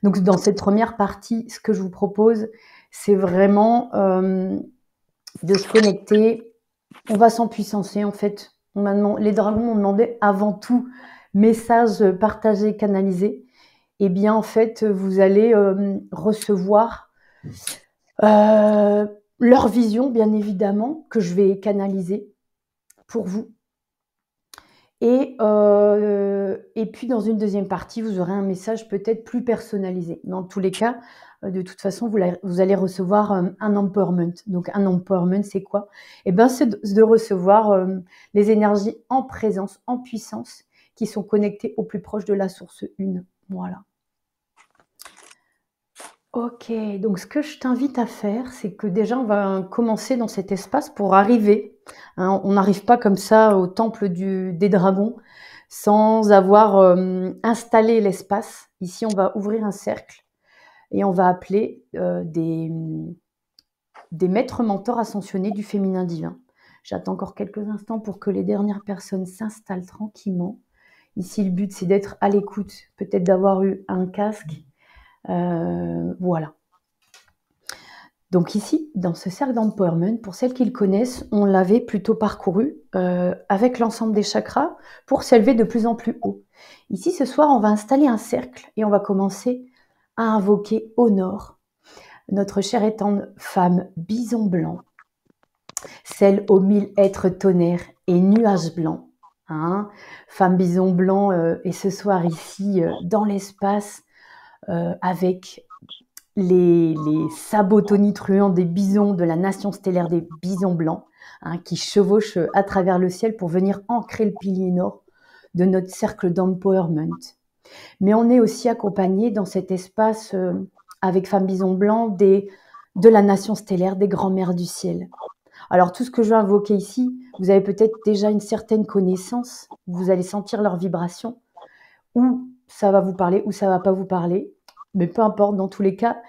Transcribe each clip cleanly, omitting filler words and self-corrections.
Donc, dans cette première partie, ce que je vous propose, c'est vraiment de se connecter. On va s'empuissancer, en fait. Les dragons m'ont demandé avant tout message partagé, canalisé. Eh bien, en fait, vous allez recevoir leur vision, bien évidemment, que je vais canaliser pour vous. Et puis, dans une deuxième partie, vous aurez un message peut-être plus personnalisé. Dans tous les cas, de toute façon, vous allez recevoir un empowerment. Donc, un empowerment, c'est quoi? Eh bien, c'est de recevoir les énergies en présence, en puissance, qui sont connectées au plus proche de la source une. Voilà. Ok, donc ce que je t'invite à faire, c'est que déjà, on va commencer dans cet espace pour arriver. Hein, on n'arrive pas comme ça au temple des dragons sans avoir installé l'espace. Ici, on va ouvrir un cercle et on va appeler des maîtres mentors ascensionnés du féminin divin. J'attends encore quelques instants pour que les dernières personnes s'installent tranquillement. Ici, le but, c'est d'être à l'écoute, peut-être d'avoir eu un casque. Voilà. Donc ici, dans ce cercle d'empowerment, pour celles qui le connaissent, on l'avait plutôt parcouru avec l'ensemble des chakras pour s'élever de plus en plus haut. Ici, ce soir, on va installer un cercle et on va commencer à invoquer au nord notre chère et tendre femme bison blanc, celle aux 1000 êtres tonnerres et nuages blancs. Hein, femme bison blanc et ce soir ici dans l'espace avec les sabots tonitruants des bisons de la nation stellaire des bisons blancs, hein, qui chevauchent à travers le ciel pour venir ancrer le pilier nord de notre cercle d'empowerment. Mais on est aussi accompagné dans cet espace avec Femmes Bison Blanc de la nation stellaire des grands-mères du ciel. Alors tout ce que je vais invoquer ici, vous avez peut-être déjà une certaine connaissance, vous allez sentir leur vibration, ou ça va vous parler, ou ça va pas vous parler. Mais peu importe, dans tous les cas,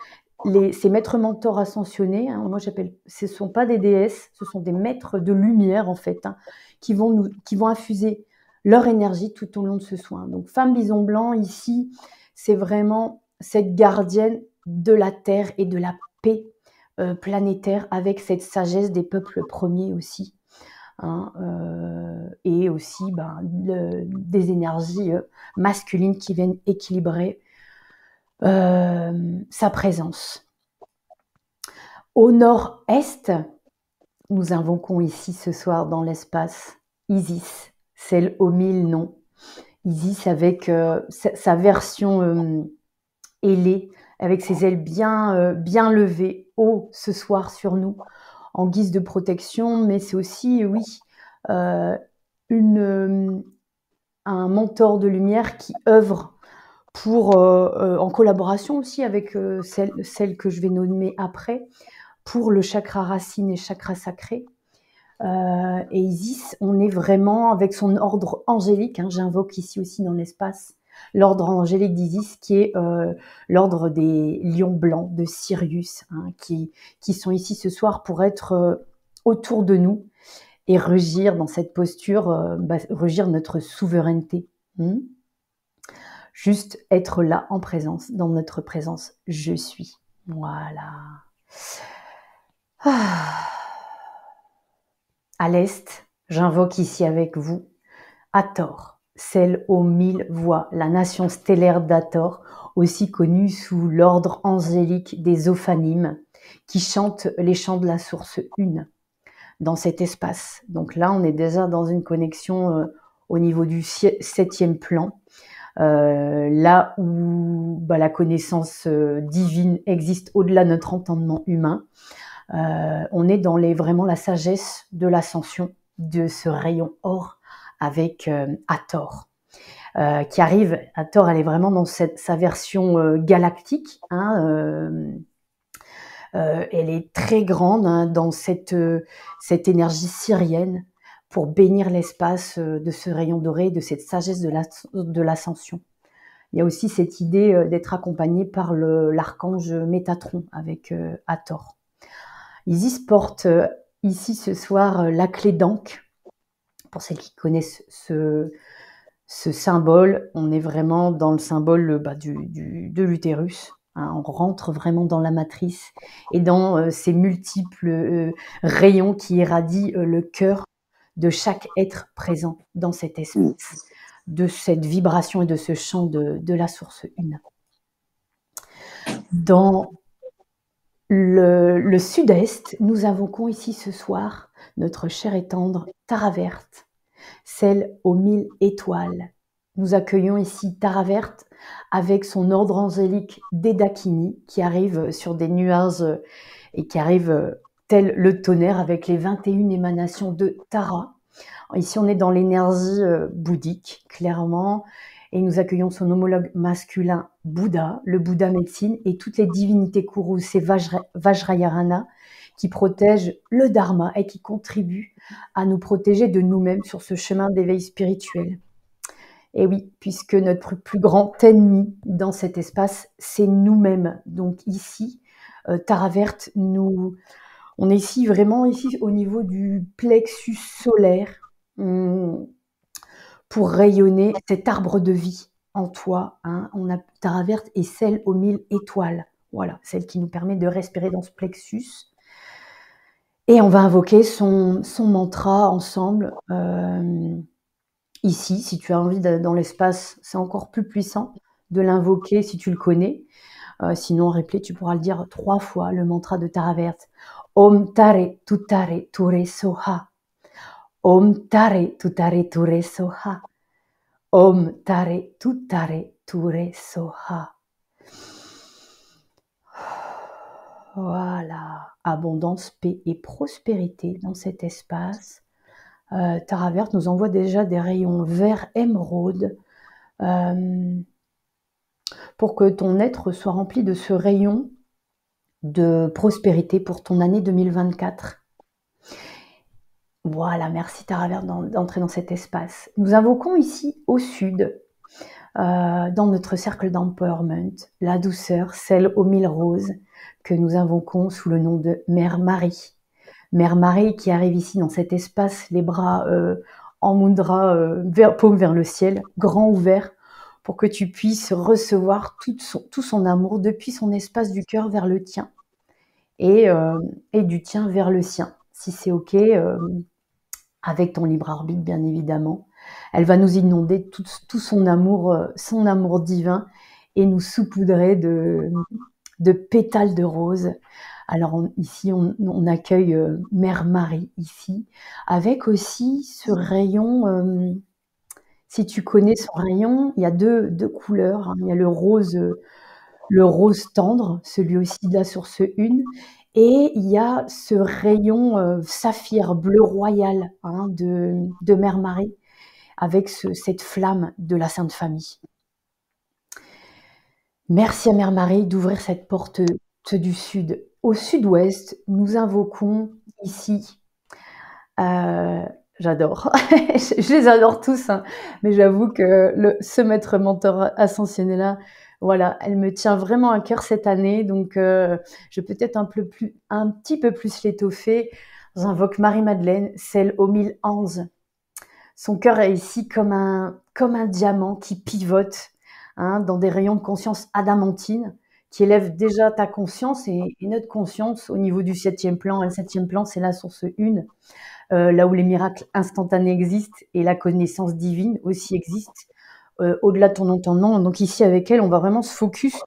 ces maîtres mentors ascensionnés, hein, moi j'appelle, ce ne sont pas des déesses, ce sont des maîtres de lumière en fait, hein, qui vont infuser leur énergie tout au long de ce soin. Donc Femme Bison Blanc, ici, c'est vraiment cette gardienne de la terre et de la paix planétaire avec cette sagesse des peuples premiers aussi. Hein, et aussi des énergies masculines qui viennent équilibrer sa présence. Au nord-est, nous invoquons ici ce soir dans l'espace Isis, celle aux 1000 noms. Isis avec sa version ailée, avec ses ailes bien levées, haut ce soir sur nous, en guise de protection, mais c'est aussi, oui, un mentor de lumière qui œuvre en collaboration aussi avec celle que je vais nommer après, pour le chakra racine et chakra sacré. Et Isis, on est vraiment avec son ordre angélique, hein, j'invoque ici aussi dans l'espace l'ordre angélique d'Isis, qui est l'ordre des lions blancs de Sirius, hein, qui sont ici ce soir pour être autour de nous et rugir dans cette posture, rugir notre souveraineté. Juste être là en présence, dans notre présence, je suis. Voilà. À l'est, j'invoque ici avec vous Hathor, celle aux 1000 voix, la nation stellaire d'Hathor, aussi connue sous l'ordre angélique des Ophanimes, qui chante les chants de la source une dans cet espace. Donc là, on est déjà dans une connexion au niveau du 7e plan, là où la connaissance divine existe au-delà de notre entendement humain. On est dans vraiment la sagesse de l'ascension de ce rayon or avec Hathor, qui arrive. Hathor, elle est vraiment dans sa version galactique, hein, elle est très grande, hein, dans cette énergie syrienne pour bénir l'espace de ce rayon doré, de cette sagesse de l'ascension. Il y a aussi cette idée d'être accompagné par l'archange Métatron avec Hathor. Isis porte ici ce soir la clé d'Ankh, pour celles qui connaissent ce symbole, on est vraiment dans le symbole, de l'utérus, hein. On rentre vraiment dans la matrice et dans, ces multiples, rayons qui irradient, le cœur de chaque être présent dans cet espace, de cette vibration et de ce chant de la source une. Dans le sud-est, nous invoquons ici ce soir notre chère et tendre Tara verte, celle aux 1000 étoiles. Nous accueillons ici Tara verte avec son ordre angélique des Dakini qui arrive sur des nuages et qui arrive tel le tonnerre avec les 21 émanations de Tara. Ici, on est dans l'énergie bouddhique, clairement, et nous accueillons son homologue masculin Bouddha, le Bouddha médecine, et toutes les divinités Kurus et Vajrayana qui protègent le Dharma et qui contribuent à nous protéger de nous-mêmes sur ce chemin d'éveil spirituel. Et oui, puisque notre plus grand ennemi dans cet espace, c'est nous-mêmes. Donc ici, Tara verte, on est ici vraiment ici au niveau du plexus solaire pour rayonner cet arbre de vie en toi. Hein. On a Tara verte et celle aux 1000 étoiles. Voilà, celle qui nous permet de respirer dans ce plexus. Et on va invoquer son mantra ensemble. Ici, si tu as envie dans l'espace, c'est encore plus puissant de l'invoquer si tu le connais. Sinon, en replay, tu pourras le dire 3 fois, le mantra de Tara verte. Om Tare Tutare Ture Soha. Om Tare Tutare Ture Soha. Om Tare Tutare Ture Soha. Voilà. Abondance, paix et prospérité dans cet espace. Tara verte nous envoie déjà des rayons vert émeraude pour que ton être soit rempli de ce rayon de prospérité pour ton année 2024. Voilà, merci Tara verte d'entrer dans cet espace. Nous invoquons ici au sud, dans notre cercle d'empowerment, la douceur, celle aux 1000 roses, que nous invoquons sous le nom de Mère Marie. Mère Marie qui arrive ici dans cet espace, les bras en mudra, paume vers le ciel, grand ouvert, pour que tu puisses recevoir tout son amour depuis son espace du cœur vers le tien et du tien vers le sien, si c'est OK, avec ton libre arbitre bien évidemment. Elle va nous inonder tout son amour divin et nous saupoudrer de pétales de rose. Alors ici, on accueille Mère Marie ici, avec aussi ce rayon, si tu connais son rayon, il y a deux couleurs, hein. Il y a le rose tendre, celui aussi de la source une, et il y a ce rayon saphir bleu royal, hein, de Mère Marie, avec cette flamme de la Sainte Famille. Merci à Mère Marie d'ouvrir cette porte du sud. Au sud-ouest, nous invoquons ici, j'adore, je les adore tous, hein, mais j'avoue que ce maître mentor ascensionné-là, voilà, elle me tient vraiment à cœur cette année, donc je peux peut-être un petit peu plus l'étoffer. J'invoque Marie-Madeleine, celle aux 1011. Son cœur est ici comme un diamant qui pivote, hein, dans des rayons de conscience adamantine, qui élèvent déjà ta conscience et notre conscience au niveau du 7e plan. Et le 7e plan, c'est la source une, là où les miracles instantanés existent et la connaissance divine aussi existe, au-delà de ton entendement. Donc ici, avec elle, on va vraiment se focus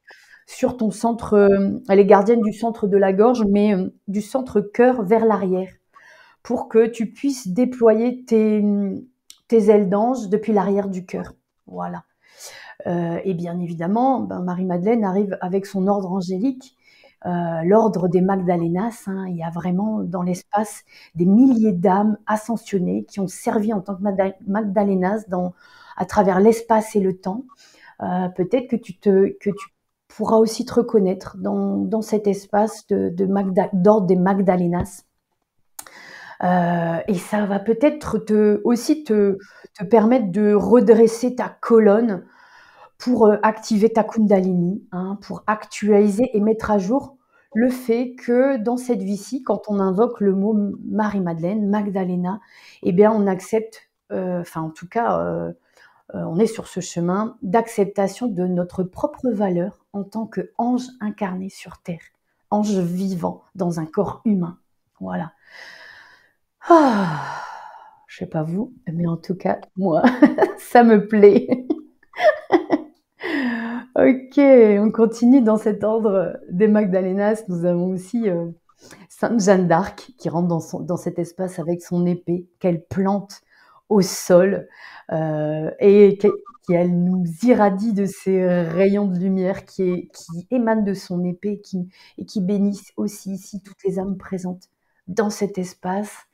sur ton centre. Elle est gardienne du centre de la gorge, mais du centre cœur vers l'arrière, pour que tu puisses déployer tes ailes d'ange depuis l'arrière du cœur. Voilà. Et bien évidemment, Marie-Madeleine arrive avec son ordre angélique, l'ordre des Magdalénas. Hein. Il y a vraiment dans l'espace des milliers d'âmes ascensionnées qui ont servi en tant que Magdalénas à travers l'espace et le temps. Peut-être que tu pourras aussi te reconnaître dans cet espace d'ordre des Magdalénas. Et ça va peut-être aussi te permettre de redresser ta colonne pour activer ta Kundalini, hein, pour actualiser et mettre à jour le fait que dans cette vie-ci, quand on invoque le mot Marie-Madeleine, Magdalena, eh bien on accepte, en tout cas, on est sur ce chemin d'acceptation de notre propre valeur en tant qu'ange incarné sur terre, ange vivant dans un corps humain. Voilà. Ah! Je sais pas vous, mais en tout cas, moi, ça me plaît. OK, on continue dans cet ordre des Magdalenas. Nous avons aussi, sainte Jeanne d'Arc qui rentre dans cet espace avec son épée qu'elle plante au sol, et qui elle nous irradie de ces rayons de lumière qui émanent de son épée et qui bénissent aussi ici toutes les âmes présentes dans cet espace,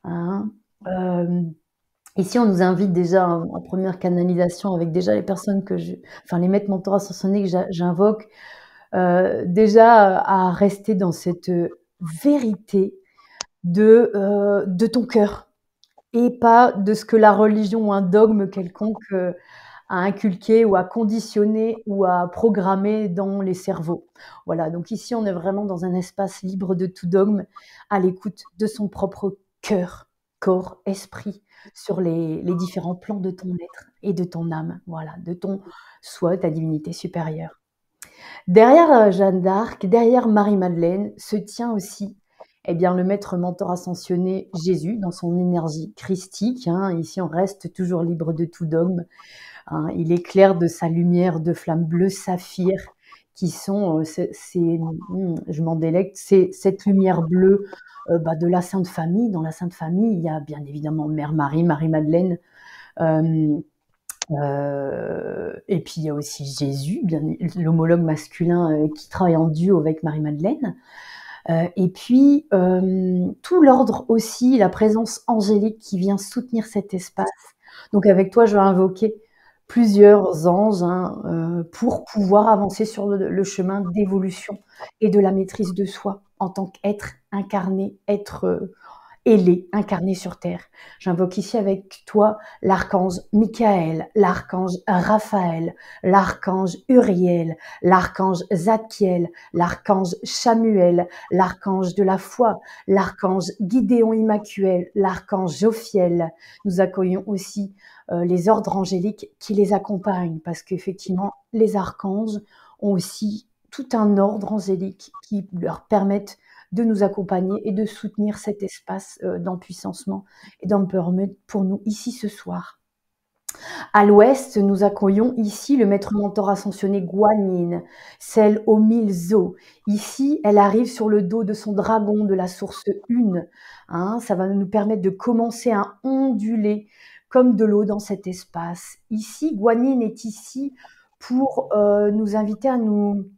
hein. Hem Ici, on nous invite déjà en première canalisation avec déjà les personnes enfin les maîtres mentors ascensionnés que j'invoque, déjà, à rester dans cette, vérité de ton cœur et pas de ce que la religion ou un dogme quelconque, a inculqué ou a conditionné ou a programmé dans les cerveaux. Voilà, donc ici, on est vraiment dans un espace libre de tout dogme, à l'écoute de son propre cœur, corps, esprit, sur les différents plans de ton être et de ton âme, voilà, de ton soi, ta divinité supérieure. Derrière, Jeanne d'Arc, derrière Marie-Madeleine, se tient aussi, eh bien, le maître mentor ascensionné Jésus dans son énergie christique, hein. Ici, on reste toujours libre de tout dogme, hein. Il éclaire de sa lumière de flamme bleu saphir qui sont, je m'en délecte, c'est cette lumière bleue, de la Sainte Famille. Dans la Sainte Famille, il y a bien évidemment Mère Marie, Marie-Madeleine, hem et puis il y a aussi Jésus, bien l'homologue masculin, qui travaille en duo avec Marie-Madeleine. Et puis, tout l'ordre aussi, la présence angélique qui vient soutenir cet espace. Donc avec toi, je vais invoquer plusieurs anges, hein, pour pouvoir avancer sur le chemin d'évolution et de la maîtrise de soi en tant qu'être incarné, être, ailé, incarné sur terre. J'invoque ici avec toi l'archange Michael, l'archange Raphaël, l'archange Uriel, l'archange Zadkiel, l'archange Chamuel, l'archange de la foi, l'archange Guidéon Immacuel, l'archange Jophiel. Nous accueillons aussi les ordres angéliques qui les accompagnent, parce qu'effectivement, les archanges ont aussi tout un ordre angélique qui leur permettent de nous accompagner et de soutenir cet espace d'empuissancement et d'empowerment pour nous ici ce soir. À l'ouest, nous accueillons ici le maître mentor ascensionné Guanyin, celle aux 1000 os. Ici, elle arrive sur le dos de son dragon de la source une, hein. Ça va nous permettre de commencer à onduler comme de l'eau dans cet espace. Ici, Guanyin est ici pour nous inviter à nous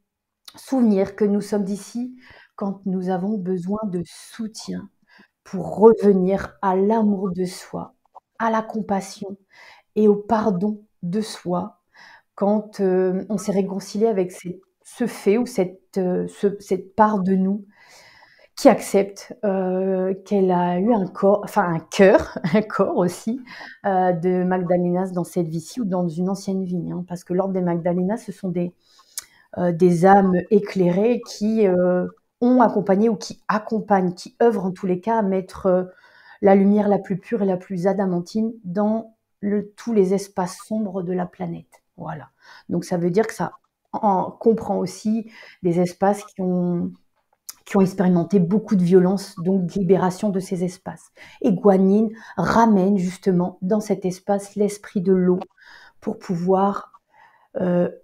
souvenir que nous sommes d'ici quand nous avons besoin de soutien pour revenir à l'amour de soi, à la compassion et au pardon de soi quand, on s'est réconcilié avec ce fait ou cette part de nous qui accepte, qu'elle a eu un corps, enfin un cœur, un corps aussi, de Magdalenas dans cette vie-ci ou dans une ancienne vie, hein. Parce que l'ordre des Magdalenas, ce sont des âmes éclairées qui, ont accompagné ou qui accompagnent, qui œuvrent en tous les cas à mettre, la lumière la plus pure et la plus adamantine dans tous les espaces sombres de la planète. Voilà. Donc ça veut dire que ça comprend aussi des espaces qui ont expérimenté beaucoup de violence, donc de libération de ces espaces. Et Guanyin ramène justement dans cet espace l'esprit de l'eau pour pouvoir, heu,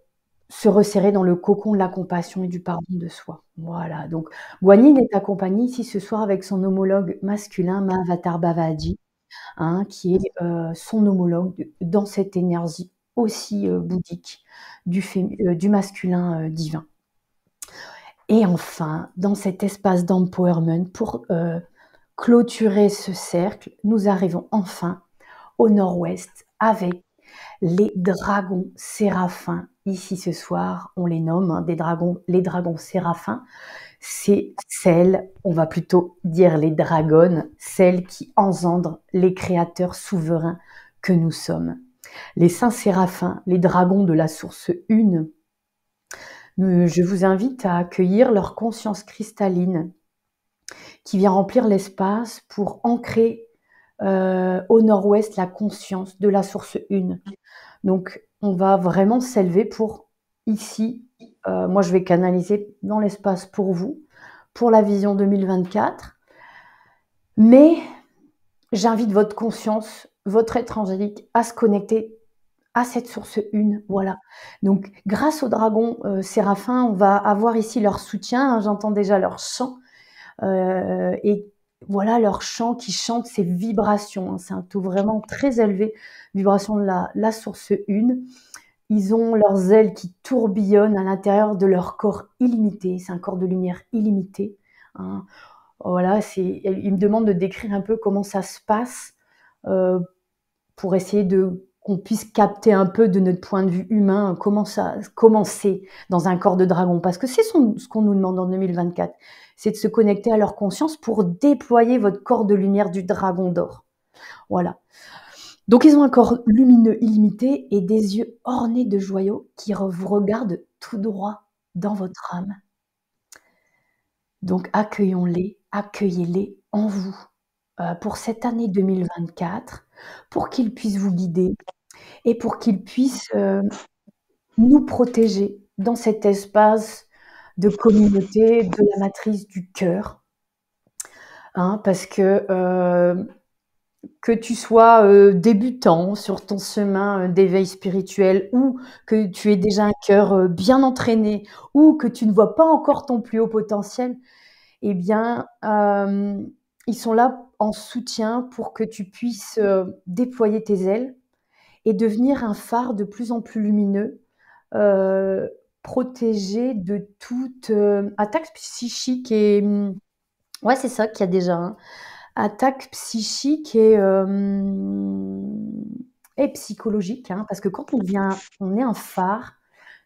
se resserrer dans le cocon de la compassion et du pardon de soi. Voilà, donc Guanyin est accompagnée ici ce soir avec son homologue masculin, Mahavatar Bavaji, hein, qui est, son homologue dans cette énergie aussi, bouddhique du masculin, divin. Et enfin, dans cet espace d'empowerment pour, clôturer ce cercle, nous arrivons enfin au nord-ouest avec les dragons séraphins. Ici ce soir, on les nomme, hein, les dragons séraphins. C'est celles, on va plutôt dire les dragonnes, celles qui engendrent les créateurs souverains que nous sommes. Les saints séraphins, les dragons de la source une, je vous invite à accueillir leur conscience cristalline qui vient remplir l'espace pour ancrer au nord-ouest, la conscience de la source une. Donc, on va vraiment s'élever pour ici, moi je vais canaliser dans l'espace pour vous, pour la vision 2024. Mais j'invite votre conscience, votre être angélique à se connecter à cette source une, voilà. Donc grâce aux dragons, séraphins, on va avoir ici leur soutien, hein, j'entends déjà leur chant, et voilà leur chant qui chante ces vibrations, hein, c'est un taux vraiment très élevé, vibration de la source une. Ils ont leurs ailes qui tourbillonnent à l'intérieur de leur corps illimité, c'est un corps de lumière illimité, hein. Voilà, ils me demandent de décrire un peu comment ça se passe, pour essayer qu'on puisse capter un peu de notre point de vue humain comment c'est dans un corps de dragon. Parce que c'est ce qu'on nous demande en 2024, c'est de se connecter à leur conscience pour déployer votre corps de lumière du dragon d'or. Voilà. Donc ils ont un corps lumineux illimité et des yeux ornés de joyaux qui vous regardent tout droit dans votre âme. Donc accueillons-les, accueillez-les en vous pour cette année 2024, pour qu'ils puissent vous guider et pour qu'ils puissent nous protéger dans cet espace de communauté, de la matrice du cœur. Hein, parce que tu sois débutant sur ton chemin d'éveil spirituel ou que tu aies déjà un cœur bien entraîné ou que tu ne vois pas encore ton plus haut potentiel, eh bien, ils sont là en soutien pour que tu puisses déployer tes ailes et devenir un phare de plus en plus lumineux, protégé de toute attaque psychique et ouais, c'est ça qu'il y a déjà, hein. Attaque psychique et psychologique, hein, parce que quand on est un phare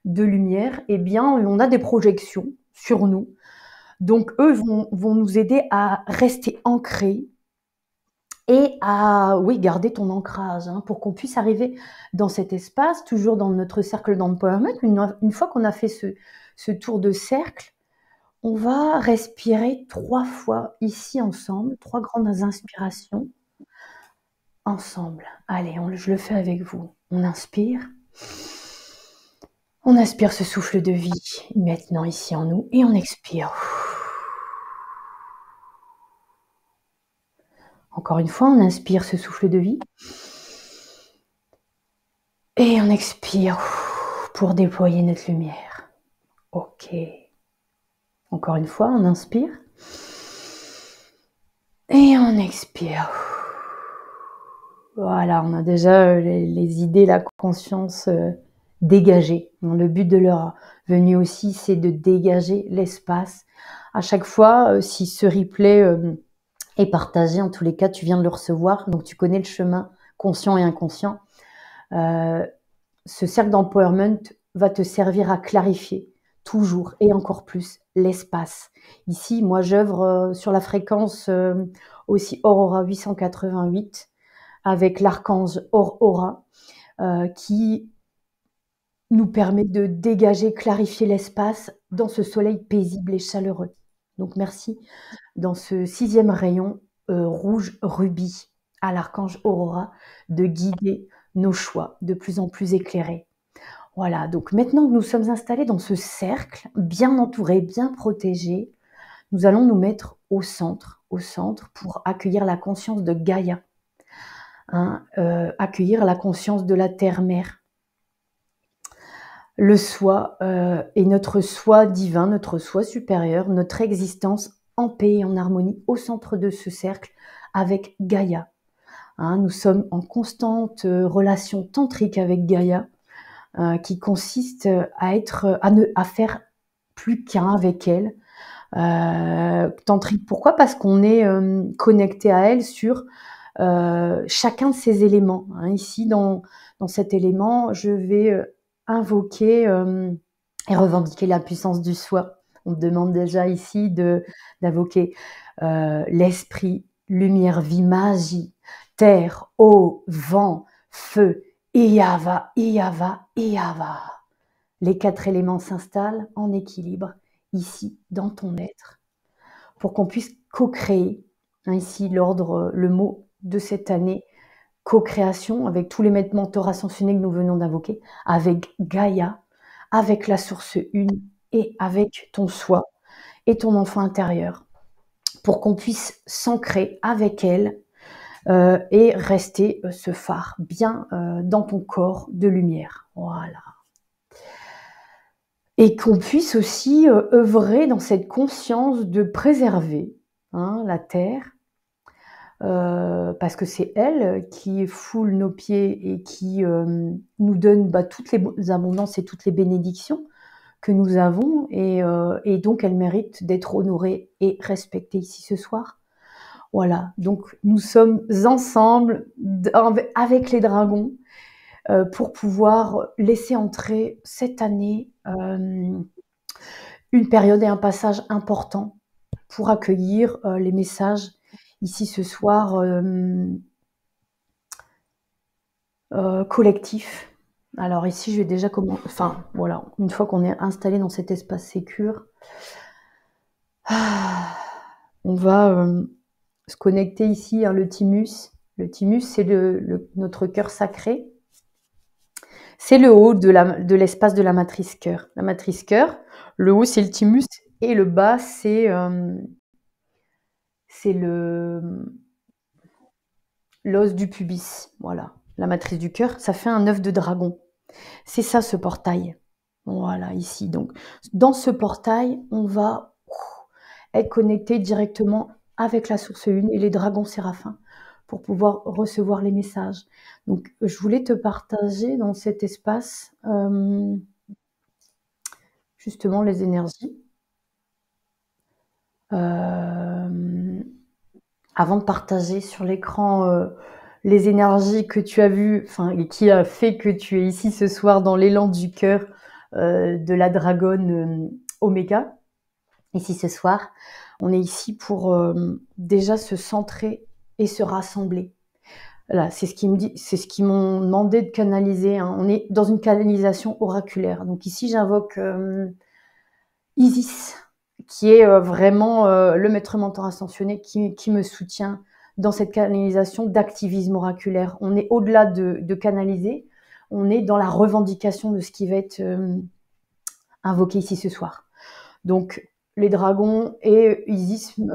de lumière, eh bien, on a des projections sur nous. Donc, eux vont nous aider à rester ancrés et à, oui, garder ton ancrage, hein, pour qu'on puisse arriver dans cet espace, toujours dans notre cercle d'empowerment. Une fois qu'on a fait ce tour de cercle, on va respirer 3 fois ici ensemble, 3 grandes inspirations ensemble. Allez, je le fais avec vous. On inspire. On aspire ce souffle de vie maintenant ici en nous et on expire. Encore une fois, on inspire ce souffle de vie. Et on expire pour déployer notre lumière. Ok. Encore une fois, on inspire. Et on expire. Voilà, on a déjà les idées, la conscience dégagée. Le but de leur venue aussi, c'est de dégager l'espace. À chaque fois, si ce replay est partagé, en tous les cas, tu viens de le recevoir, donc tu connais le chemin conscient et inconscient. Ce cercle d'empowerment va te servir à clarifier toujours et encore plus l'espace. Ici, moi, j'œuvre sur la fréquence aussi Aurora 888 avec l'archange Aurora qui nous permet de dégager, clarifier l'espace dans ce soleil paisible et chaleureux. Donc, merci dans ce 6e rayon rouge rubis à l'archange Aurora de guider nos choix de plus en plus éclairés. Voilà, donc maintenant que nous sommes installés dans ce cercle, bien entouré, bien protégé, nous allons nous mettre au centre pour accueillir la conscience de Gaïa, hein, accueillir la conscience de la terre-mère, le soi et notre soi divin, notre soi supérieur, notre existence en paix et en harmonie au centre de ce cercle avec Gaïa. Hein, nous sommes en constante relation tantrique avec Gaïa, qui consiste à faire plus qu'un avec elle. Tantrique, pourquoi? Parce qu'on est connecté à elle sur chacun de ces éléments. Hein. Ici, dans cet élément, je vais invoquer et revendiquer la puissance du soi. On me demande déjà ici d'invoquer l'esprit, lumière, vie, magie, terre, eau, vent, feu, Iyava, Iyava, Iyava. Les 4 éléments s'installent en équilibre ici dans ton être pour qu'on puisse co-créer. Ici, le mot de cette année co-création avec tous les maîtres mentors ascensionnés que nous venons d'invoquer, avec Gaïa, avec la source une et avec ton soi et ton enfant intérieur, pour qu'on puisse s'ancrer avec elle et rester ce phare bien dans ton corps de lumière. Voilà. Et qu'on puisse aussi œuvrer dans cette conscience de préserver la Terre, parce que c'est elle qui foule nos pieds et qui nous donne toutes les abondances et toutes les bénédictions que nous avons, et donc elle mérite d'être honorée et respectée ici ce soir. Voilà, donc nous sommes ensemble avec les dragons pour pouvoir laisser entrer cette année une période et un passage important pour accueillir les messages ici ce soir collectifs. Alors ici, je vais déjà commencer. Enfin, voilà, une fois qu'on est installé dans cet espace sécure, on va se connecter ici, le thymus. Le thymus, c'est notre cœur sacré. C'est le haut de l'espace de la matrice cœur. La matrice cœur, le haut, c'est le thymus, et le bas, c'est l'os du pubis. Voilà, la matrice du cœur, ça fait un œuf de dragon. C'est ça, ce portail. Voilà, ici. Donc, dans ce portail, on va être connecté directement avec la source une et les dragons séraphins pour pouvoir recevoir les messages. Donc, je voulais te partager dans cet espace justement les énergies. Avant de partager sur l'écran les énergies que tu as vues, et qui a fait que tu es ici ce soir dans l'élan du cœur de la dragonne Oméga. Ici ce soir, on est ici pour déjà se centrer et se rassembler. Voilà, c'est ce qu'ils m'ont demandé de canaliser. On est dans une canalisation oraculaire. Donc ici, j'invoque Isis, qui est vraiment le maître mentor ascensionné qui me soutient dans cette canalisation d'activisme oraculaire. On est au-delà de canaliser, on est dans la revendication de ce qui va être invoqué ici ce soir. Donc, les dragons et Isis sont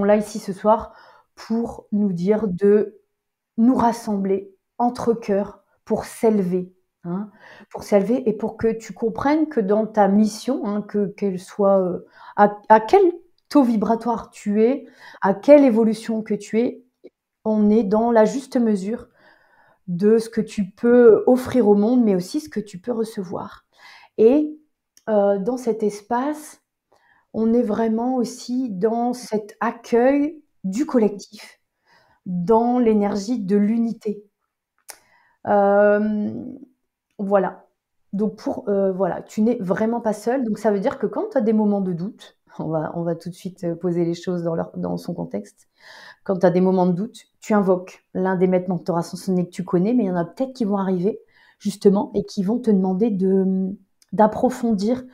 là ici ce soir pour nous dire de nous rassembler entre cœurs pour s'élever. Pour s'élever et pour que tu comprennes que dans ta mission, qu'elle soit à quel taux vibratoire tu es, à quelle évolution que tu es, on est dans la juste mesure de ce que tu peux offrir au monde, mais aussi ce que tu peux recevoir. Et dans cet espace, on est vraiment aussi dans cet accueil du collectif, dans l'énergie de l'unité. Voilà. Donc tu n'es vraiment pas seul. Donc ça veut dire que quand tu as des moments de doute, on va tout de suite poser les choses dans son contexte. Quand tu as des moments de doute, tu invoques l'un des maîtres mentors ascensionnés que tu connais, mais il y en a peut-être qui vont arriver justement et qui vont te demander d'approfondir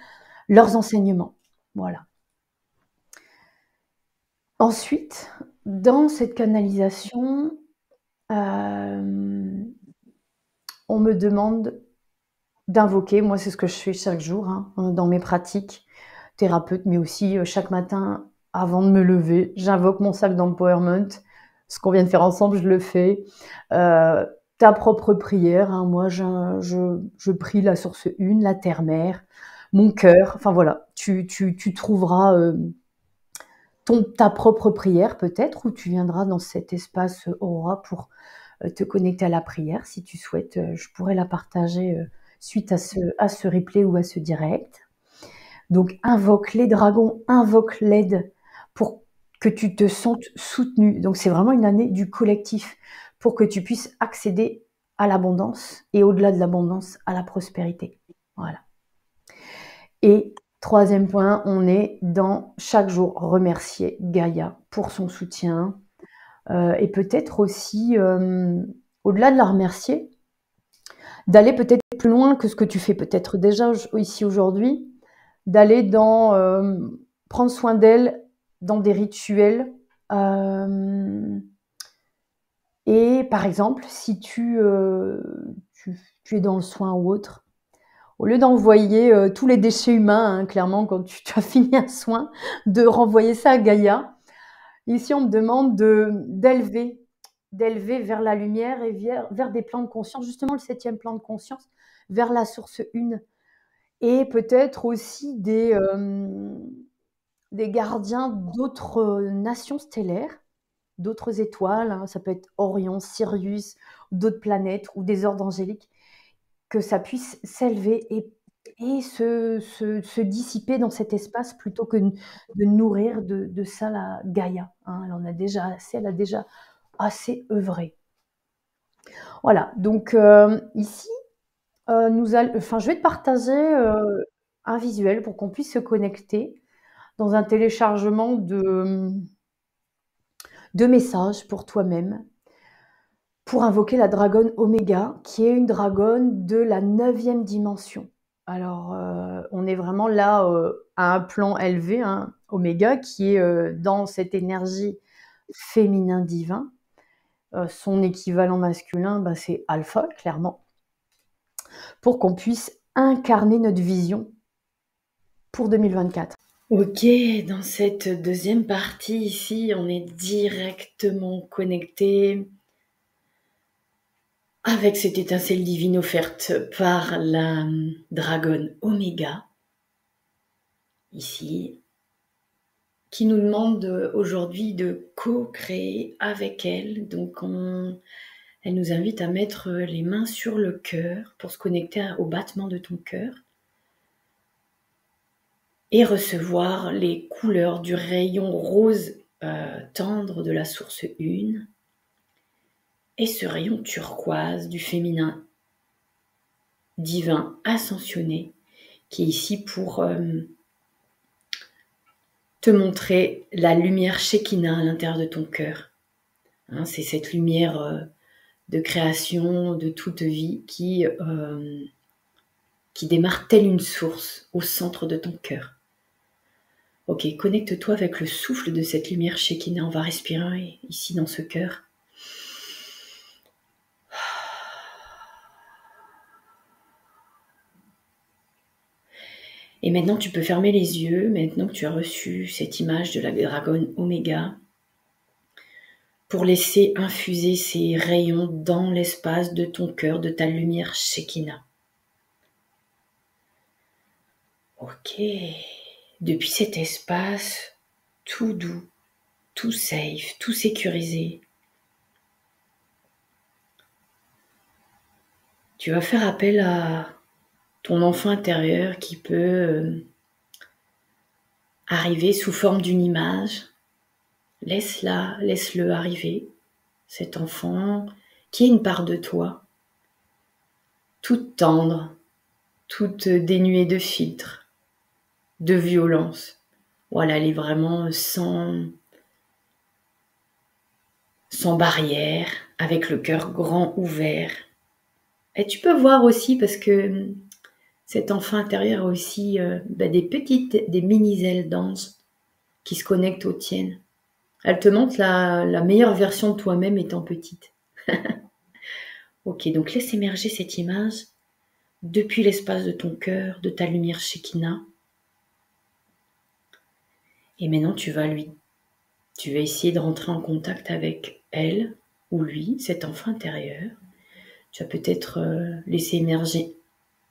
leurs enseignements. Voilà. Ensuite, dans cette canalisation, on me demande d'invoquer, moi c'est ce que je fais chaque jour dans mes pratiques thérapeutes, mais aussi chaque matin avant de me lever, j'invoque mon sac d'empowerment. Ce qu'on vient de faire ensemble, je le fais. Ta propre prière, moi je prie la source une, la terre-mère, mon cœur, enfin voilà, tu trouveras ta propre prière peut-être, ou tu viendras dans cet espace aura pour te connecter à la prière si tu souhaites. Je pourrais la partager suite à ce replay ou à ce direct. Donc invoque les dragons, invoque l'aide pour que tu te sentes soutenu. Donc c'est vraiment une année du collectif pour que tu puisses accéder à l'abondance et au-delà de l'abondance, à la prospérité. Voilà. Et troisième point, on est dans chaque jour remercier Gaïa pour son soutien et peut-être aussi, au-delà de la remercier, d'aller peut-être plus loin que ce que tu fais peut-être déjà ici aujourd'hui, d'aller dans prendre soin d'elle dans des rituels Et par exemple, si tu es dans le soin ou autre, au lieu d'envoyer tous les déchets humains, hein, clairement, quand tu as fini un soin, de renvoyer ça à Gaïa. Ici, on me demande d'élever vers la lumière et vers des plans de conscience, justement le 7e plan de conscience, vers la source une. Et peut-être aussi des gardiens d'autres nations stellaires, d'autres étoiles, hein, ça peut être Orion, Sirius, d'autres planètes ou des ordres angéliques, que ça puisse s'élever et se dissiper dans cet espace plutôt que de nourrir de ça la Gaïa. Hein. Elle en a déjà assez, elle a déjà assez œuvré. Voilà, donc ici, je vais te partager un visuel pour qu'on puisse se connecter dans un téléchargement de messages pour toi-même, pour invoquer la dragonne Oméga, qui est une dragonne de la 9e dimension. Alors, on est vraiment là à un plan élevé, hein, Oméga, qui est dans cette énergie féminin divin. Son équivalent masculin, c'est Alpha, clairement, pour qu'on puisse incarner notre vision pour 2024. Ok, dans cette deuxième partie ici, on est directement connecté avec cette étincelle divine offerte par la dragonne Oméga, ici, qui nous demande aujourd'hui de co-créer avec elle. Donc, elle nous invite à mettre les mains sur le cœur pour se connecter au battement de ton cœur et recevoir les couleurs du rayon rose tendre de la source 1 et ce rayon turquoise du féminin divin ascensionné qui est ici pour te montrer la lumière Shekinah à l'intérieur de ton cœur. Hein, c'est cette lumière de création de toute vie qui démarre telle une source au centre de ton cœur. Ok, connecte-toi avec le souffle de cette lumière Shekinah. On va respirer ici dans ce cœur. Et maintenant, tu peux fermer les yeux, maintenant que tu as reçu cette image de la dragonne Oméga, pour laisser infuser ces rayons dans l'espace de ton cœur, de ta lumière Shekinah. Ok, depuis cet espace, tout doux, tout safe, tout sécurisé, tu vas faire appel à ton enfant intérieur qui peut arriver sous forme d'une image. Laisse-le arriver, cet enfant qui est une part de toi, toute tendre, toute dénuée de filtre, de violence. Voilà, elle est vraiment sans barrière, avec le cœur grand ouvert. Et tu peux voir aussi, parce que cet enfant intérieur a aussi des mini-ailes d'ange qui se connectent aux tiennes. Elle te montre la meilleure version de toi-même étant petite. Ok, donc laisse émerger cette image depuis l'espace de ton cœur, de ta lumière Shekinah. Et maintenant, tu vas essayer de rentrer en contact avec elle ou lui, cet enfant intérieur. Tu vas peut-être laisser émerger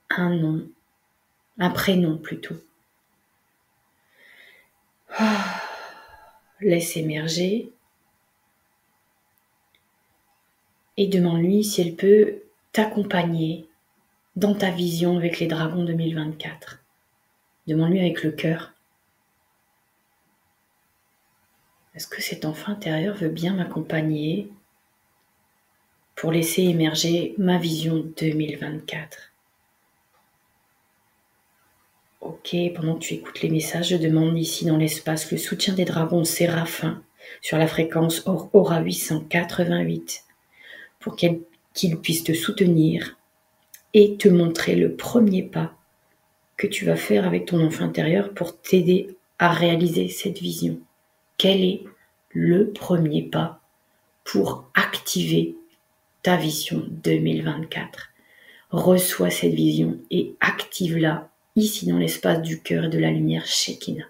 un nom, un prénom plutôt. Laisse émerger et demande-lui si elle peut t'accompagner dans ta vision avec les dragons 2024. Demande-lui avec le cœur. Est-ce que cet enfant intérieur veut bien m'accompagner pour laisser émerger ma vision 2024? Ok, pendant que tu écoutes les messages, je demande ici dans l'espace le soutien des dragons séraphins sur la fréquence Aura 888 pour qu'ils puissent te soutenir et te montrer le premier pas que tu vas faire avec ton enfant intérieur pour t'aider à réaliser cette vision. Quel est le premier pas pour activer ta vision 2024. Reçois cette vision et active-la ici dans l'espace du cœur et de la lumière Shekinah.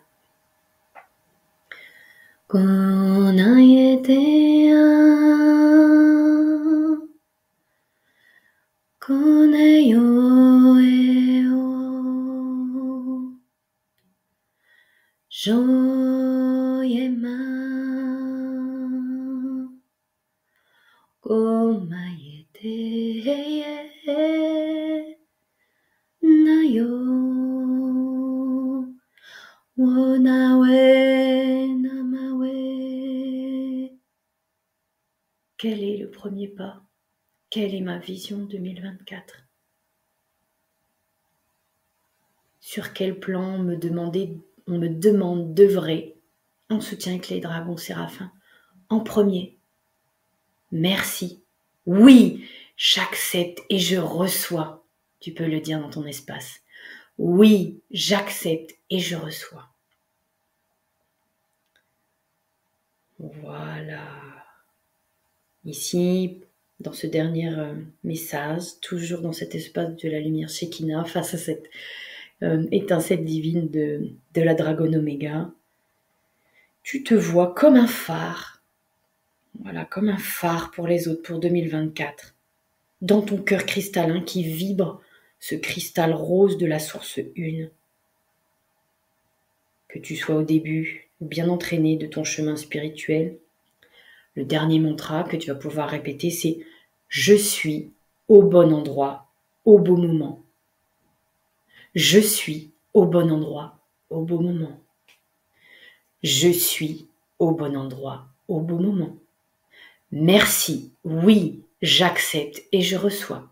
Quel est le premier pas? Quelle est ma vision 2024? Sur quel plan on me demande d'œuvrer en soutien avec les dragons séraphins? En premier, merci. Oui, j'accepte et je reçois. Tu peux le dire dans ton espace. Oui, j'accepte et je reçois. Voilà. Ici, dans ce dernier message, toujours dans cet espace de la lumière Shekinah, face à cette étincelle divine de la dragonne Oméga, tu te vois comme un phare. Voilà, comme un phare pour les autres, pour 2024. Dans ton cœur cristallin qui vibre, ce cristal rose de la source une. Que tu sois au début ou bien entraîné de ton chemin spirituel, le dernier mantra que tu vas pouvoir répéter, c'est « Je suis au bon endroit, au bon moment ». Je suis au bon endroit, au bon moment. Je suis au bon endroit, au bon moment. Merci, oui, j'accepte et je reçois.